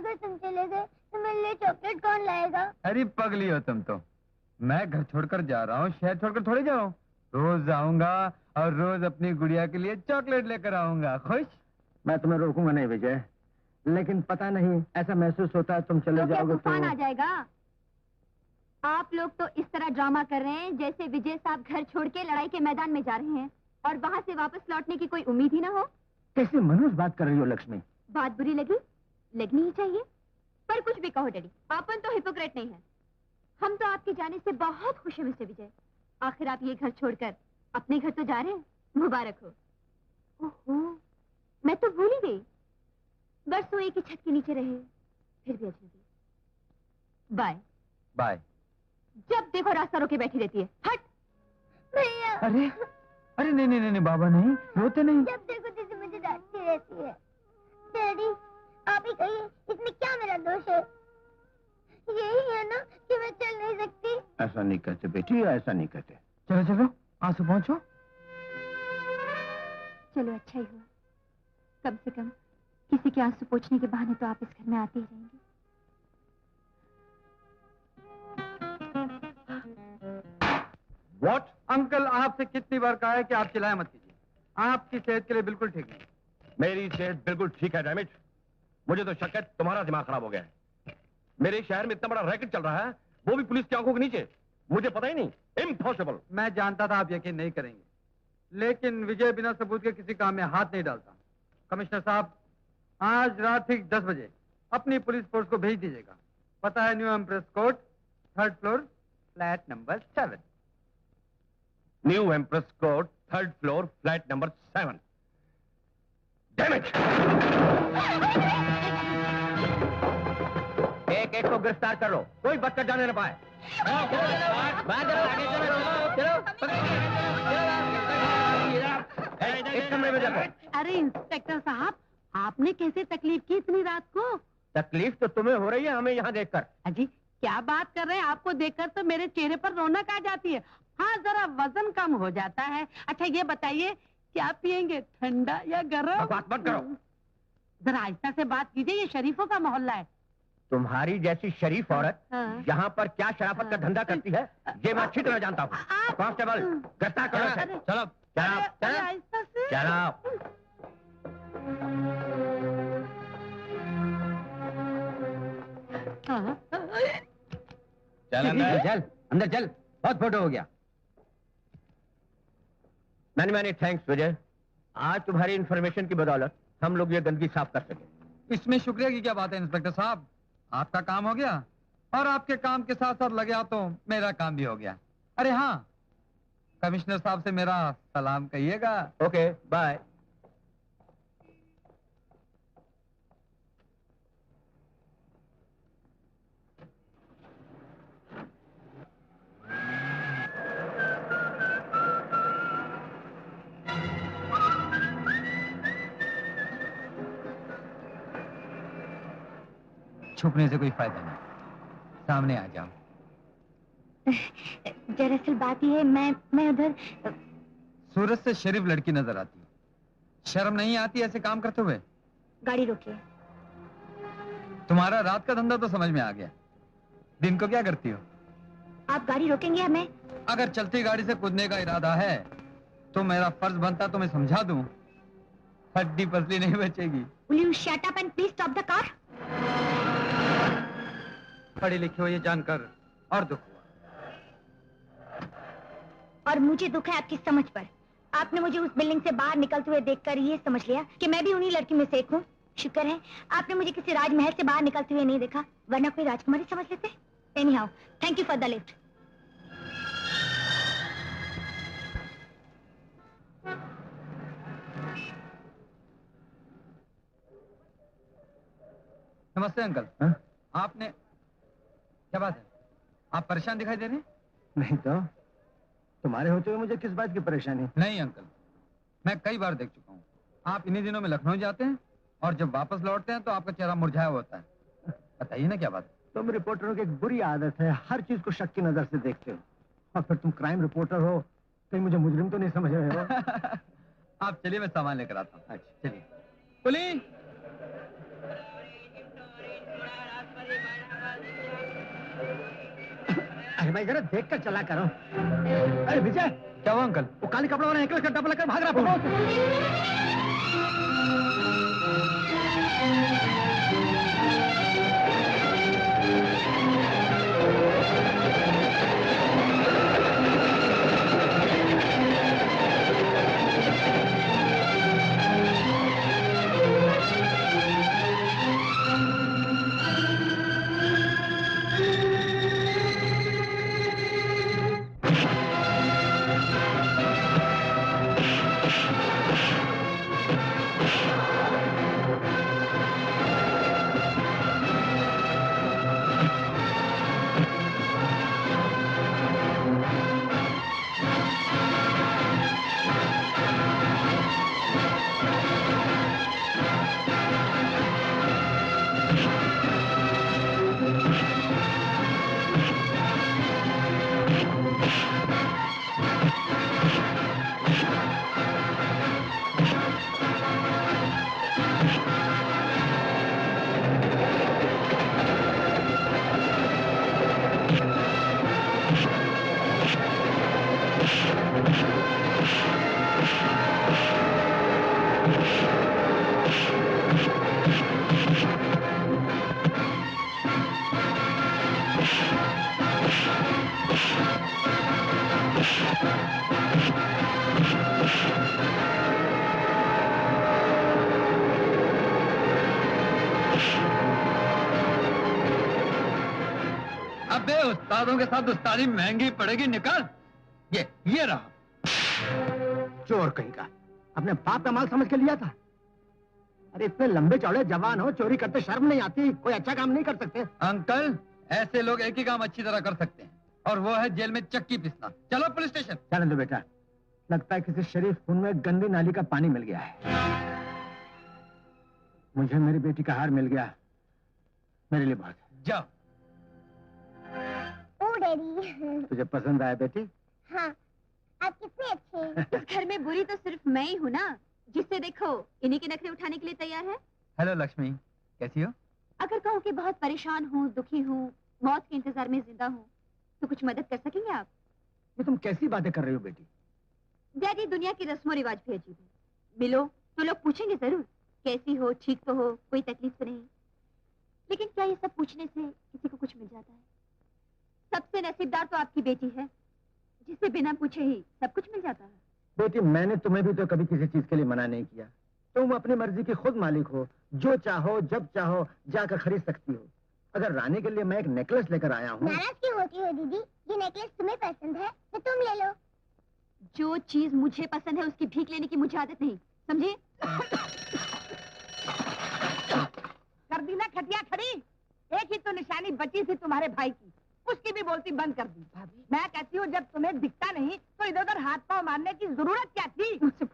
अगर तुम चले गए तो मेरे लिए चॉकलेट कौन लाएगा? अरे पगली हो तुम तो। मैं घर छोड़कर जा रहा हूँ, शहर छोड़कर थोड़ी जा रहा हूँ। रोज आऊंगा और रोज अपनी गुड़िया के लिए चॉकलेट लेकर आऊंगा। खुश? मैं तुम्हें रोकूंगा नहीं विजय, लेकिन पता नहीं ऐसा महसूस होता है तुम चले जाओगे तो तूफान आ जाएगा। आप लोग तो इस तरह ड्रामा कर रहे हैं जैसे विजय साहब घर छोड़ के लड़ाई के मैदान में जा रहे हैं और वहाँ से वापस लौटने की कोई उम्मीद ही ना हो। कैसे मनुष्य बात कर रही हो लक्ष्मी? बात बुरी लगी? लगनी ही चाहिए। पर कुछ भी कहो डैडी, अपन तो हिपोक्रेट नहीं है। हम तो आपके जाने से बहुत खुश हैं मिस्टर विजय। आखिर आप ये घर छोड़कर अपने घर तो जा रहे हैं। मुबारक हो। ओहो, मैं तो भूल ही गई। बरसों एक ही छत के नीचे रहे, फिर भी अजनबी। Bye bye. जब देखो रास्ता रोके बैठी रहती है। हट भैया। अरे अरे नहीं नहीं नहीं बाबा, नहीं रोते नहीं। जब देखो दीदी मुझे डांटती रहती है। डैडी आप ही कहिए, इसमें क्या मेरा दोष है? यही है ना कि मैं चल नहीं सकती। ऐसा नहीं कहते बेटी, ऐसा नहीं कहते। चलो चलो आंसू पहुंचो। चलो अच्छा ही हुआ, कम से कम किसी के आंसू पोंछने के बहाने तो आप इस घर में आते ही रहेंगे। What? अंकल आपसे कितनी बार कहा है कि आप चिल्लाए मत कीजिए। आपकी सेहत के लिए बिल्कुल ठीक नहीं। मेरी सेहत बिल्कुल ठीक है डैमिट। मुझे तो शक है तुम्हारा दिमाग खराब हो गया है। मेरे शहर में इतना बड़ा रैकेट चल रहा है, वो भी पुलिस की आंखों के नीचे। मुझे पता ही नहीं। इम्पॉसिबल। मैं जानता था आप यकीन नहीं करेंगे, लेकिन विजय बिना सबूत के किसी काम में हाथ नहीं डालता। कमिश्नर साहब, आज रात ठीक 10 बजे अपनी पुलिस फोर्स को भेज दीजिएगा। पता है new empress court, 3rd floor, flat number 7। New empress court, 3rd floor, flat number 7। Damage! एक एक को गिरफ्तार कर लो, कोई बचकर जाने न पाए। इस कमरे में जाओ। अरे इंस्पेक्टर साहब, आपने कैसे तकलीफ की इतनी रात को? तकलीफ तो तुम्हें हो रही है हमें यहाँ देखकर। अजी क्या बात कर रहे हैं? आपको देखकर तो मेरे चेहरे पर रौनक आ जाती है। हाँ, जरा वजन कम हो जाता है। अच्छा ये बताइए, क्या पियेंगे, ठंडा या गर्म? बात मत करो। जरा आहिस्ता से बात कीजिए, ये शरीफों का मोहल्ला है। तुम्हारी जैसी शरीफ औरत हाँ। यहाँ पर क्या शराफत का धंधा करती है, ये मैं अच्छी तरह जानता हूँ। कांस्टेबल, गिरफ्तार करो इसे। चलो चलो चलो आहिस्ता से। चलो। हाँ। चल अंदर चल, अंदर चल। बहुत फोटो हो गया। मैनी मैनी थैंक्स विजय। आज तुम्हारी इंफॉर्मेशन की बदौलत हम लोग ये गंदगी साफ कर सके। इसमें शुक्रिया की क्या बात है इंस्पेक्टर साहब, आपका काम हो गया और आपके काम के साथ साथ लगे तो मेरा काम भी हो गया। अरे हाँ, कमिश्नर साहब से मेरा सलाम कहिएगा। Okay bye. छुपने से कोई फायदा नहीं, सामने आ जाओ। दरअसल बात यह है, मैं उधर। सूरत से शरीफ लड़की नजर आती है, शर्म नहीं आती ऐसे काम करते हुए? गाड़ी रोकिए। तुम्हारा रात का धंधा तो समझ में आ गया, दिन को क्या करती हो? आप गाड़ी रोकेंगे या मैं? अगर चलती गाड़ी से कूदने का इरादा है तो मेरा फर्ज बनता तुम्हें समझा दूं, हड्डी पसली नहीं बचेगी। Will you shut up and please stop the car? पढ़ी लिखी हो ये जानकर और दुख हुआ। और मुझे दुख है आपकी समझ पर। आपने मुझे उस बिल्डिंग से बाहर निकलते हुए देखकर ये समझ लिया कि मैं भी उन्हीं लड़की में से एक हूँ। शुक्र है आपने मुझे किसी राजमहल से बाहर निकलते हुए नहीं देखा, वरना कोई राजकुमारी समझ लेते। Anyhow, thank you for the lift. नमस्ते अंकल। हा? आपने क्या बात है, आप परेशान दिखाई दे रहे हैं? नहीं तो तुम्हारे होते हुए मुझे किस बात की परेशानी? नहीं अंकल, मैं कई बार देख चुका हूँ, आप इन्हीं दिनों में लखनऊ जाते हैं और जब वापस लौटते हैं तो आपका चेहरा मुरझाया होता है। बताइए ना क्या बात है? तुम रिपोर्टरों की एक बुरी आदत है, हर चीज को शक की नजर से देखते हो। और फिर तुम क्राइम रिपोर्टर हो, कहीं मुझे मुजरिम तो नहीं समझ रहे हो? आप चलिए, मैं सामान लेकर आता हूँ। अच्छा चलिए। पुलिस अरे भाई जरा देख कर चला करो। अरे विजय, क्या हुआ अंकल? वो काली कपड़ा वाला नेकलेस का डब्बा लेकर भाग रहा है। अबे उस्तादों के साथ उस्तादी महंगी पड़ेगी, निकाल। ये रहा। चोर कहीं का, अपने बाप का माल समझ के लिया था। अरे इतने लंबे चौड़े जवान हो, चोरी करते शर्म नहीं आती? कोई अच्छा काम नहीं कर सकते? अंकल, ऐसे लोग एक ही काम अच्छी तरह कर सकते हैं, और वो है जेल में चक्की पीसना। चलो पुलिस स्टेशन। चलन दो बेटा, लगता है किसी शरीफ खून में गंदी नाली का पानी मिल गया है। मुझे मेरी बेटी का हार मिल गया, मेरे लिए बहुत है। जाओ। ओ डैडी। तुझे पसंद आया बेटी? हाँ, आप कितने अच्छे हैं। इस घर में बुरी तो सिर्फ मैं ही हूँ ना, जिससे देखो इन्हीं के नखरे उठाने के लिए तैयार है। हेलो लक्ष्मी, कैसी हो? अगर कहूँ कि बहुत परेशान हूँ, दुखी हूँ, मौत के इंतजार में जिंदा हूँ, तो कुछ मदद कर सकेंगे आप? ये तुम कैसी बातें कर रही हो बेटी? डैडी, दुनिया की रस्मों रिवाज भी अजीब है। मिलो तो लोग पूछेंगे जरूर, कैसी हो, ठीक तो हो, कोई तकलीफ तो नहीं। लेकिन क्या ये सब पूछने से किसी को कुछ मिल जाता है? सबसे नसीबदार तो आपकी बेटी है, जिसे बिना पूछे ही सब कुछ मिल जाता है। बेटी, मैंने तुम्हें भी तो कभी किसी चीज के लिए मना नहीं किया। तुम अपनी मर्जी की खुद मालिक हो, जो चाहो जब चाहो जाकर खरीद सकती हो। अगर रानी के लिए मैं एक नेकलेस लेकर आया हूँ। नाराज क्यों होती हो दीदी? ये नेकलेस तुम्हें पसंद है तो तुम ले लो। जो चीज मुझे पसंद है उसकी भीख लेने की मुझे आदत नहीं, समझे? कर दी ना खटिया खड़ी। एक ही तो निशानी बची थी तुम्हारे भाई की, उसकी भी बोलती बंद कर दी। मैं कहती हूँ जब तुम्हें दिखता नहीं तो इधर उधर हाथ पांव मारने की जरूरत क्या थी? मुझसे